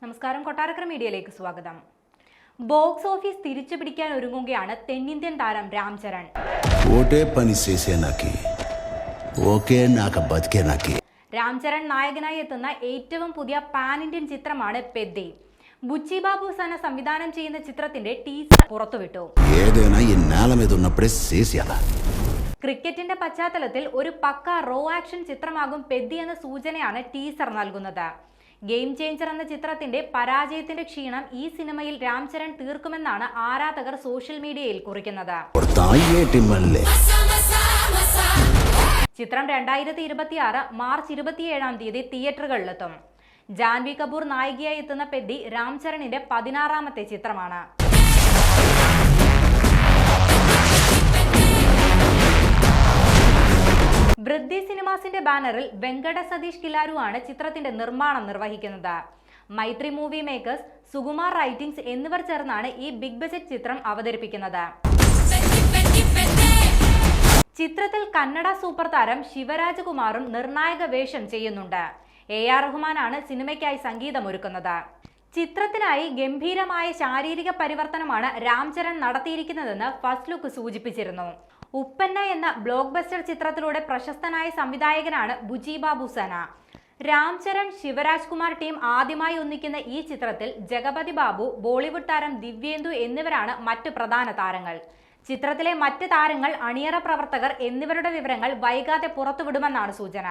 നമസ്കാരം, കൊട്ടാരക്കര മീഡിയയിലേക്ക് സ്വാഗതം. ബോക്സ് ഓഫീസ് തിരിച്ചുപിടിക്കാൻ ഒരുങ്ങുകയാണ് തെന്നിന്ത്യൻ താരം രാംചരൺ. രാംചരൺ നായകനായി എത്തുന്ന ഏറ്റവും പുതിയ പാൻ ഇന്ത്യൻ ചിത്രമാണ് പെദ്ദി. ബുച്ചി ബാബു സന സംവിധാനം ചെയ്യുന്ന ചിത്രത്തിന്റെ ടീസർ പുറത്തുവിട്ടു. ക്രിക്കറ്റിന്റെ പശ്ചാത്തലത്തിൽ ഒരു പക്ക റോ ആക്ഷൻ ചിത്രമാകും പെദ്ദി എന്ന സൂചനയാണ് ടീസർ നൽകുന്നത്. ഗെയിം ചേഞ്ചർ എന്ന ചിത്രത്തിന്റെ പരാജയത്തിന്റെ ക്ഷീണം ഈ സിനിമയിൽ രാംചരൺ തീർക്കുമെന്നാണ് ആരാധകർ സോഷ്യൽ മീഡിയയിൽ കുറിക്കുന്നത്. ചിത്രം 2026 മാർച്ച് 27 തിയേറ്ററുകളിലെത്തും. ജാൻവി കപൂർ നായികയായി എത്തുന്ന പെദ്ദി രാംചരണിന്റെ 16ാമത്തെ ചിത്രമാണ്. വൃദ്ധി സിനിമാസിന്റെ ബാനറിൽ വെങ്കട സതീഷ് കിലാരു ആണ് ചിത്രത്തിന്റെ നിർമ്മാണം നിർവഹിക്കുന്നത്. മൈത്രി മൂവി മേക്കേഴ്സ്, സുകുമാർ റൈറ്റിംഗ്സ് എന്നിവർ ചേർന്നാണ് ഈ ബിഗ് ബജറ്റ് ചിത്രം അവതരിപ്പിക്കുന്നത്. ചിത്രത്തിൽ കന്നഡ സൂപ്പർ താരം ശിവരാജകുമാറും നിർണായക വേഷം ചെയ്യുന്നുണ്ട്. AR റഹ്മാനാണ് സിനിമയ്ക്കായി സംഗീതമൊരുക്കുന്നത്. ചിത്രത്തിനായി ഗംഭീരമായ ശാരീരിക പരിവർത്തനമാണ് രാംചരൺ നടത്തിയിരിക്കുന്നതെന്ന് ഫസ്റ്റ് ലുക്ക് സൂചിപ്പിച്ചിരുന്നു. ഉപ്പന്ന എന്ന ബ്ലോക്ക് ബസ്റ്റർ ചിത്രത്തിലൂടെ പ്രശസ്തനായ സംവിധായകനാണ് ബുച്ചി ബാബു സന. രാംചരൺ, ശിവരാജ് കുമാർ ടീം ആദ്യമായി ഒന്നിക്കുന്ന ഈ ചിത്രത്തിൽ ജഗപതി ബാബു, ബോളിവുഡ് താരം ദിവ്യേന്ദു എന്നിവരാണ് മറ്റു പ്രധാന താരങ്ങൾ. ചിത്രത്തിലെ മറ്റ് താരങ്ങൾ, അണിയറ പ്രവർത്തകർ എന്നിവരുടെ വിവരങ്ങൾ വൈകാതെ പുറത്തുവിടുമെന്നാണ് സൂചന.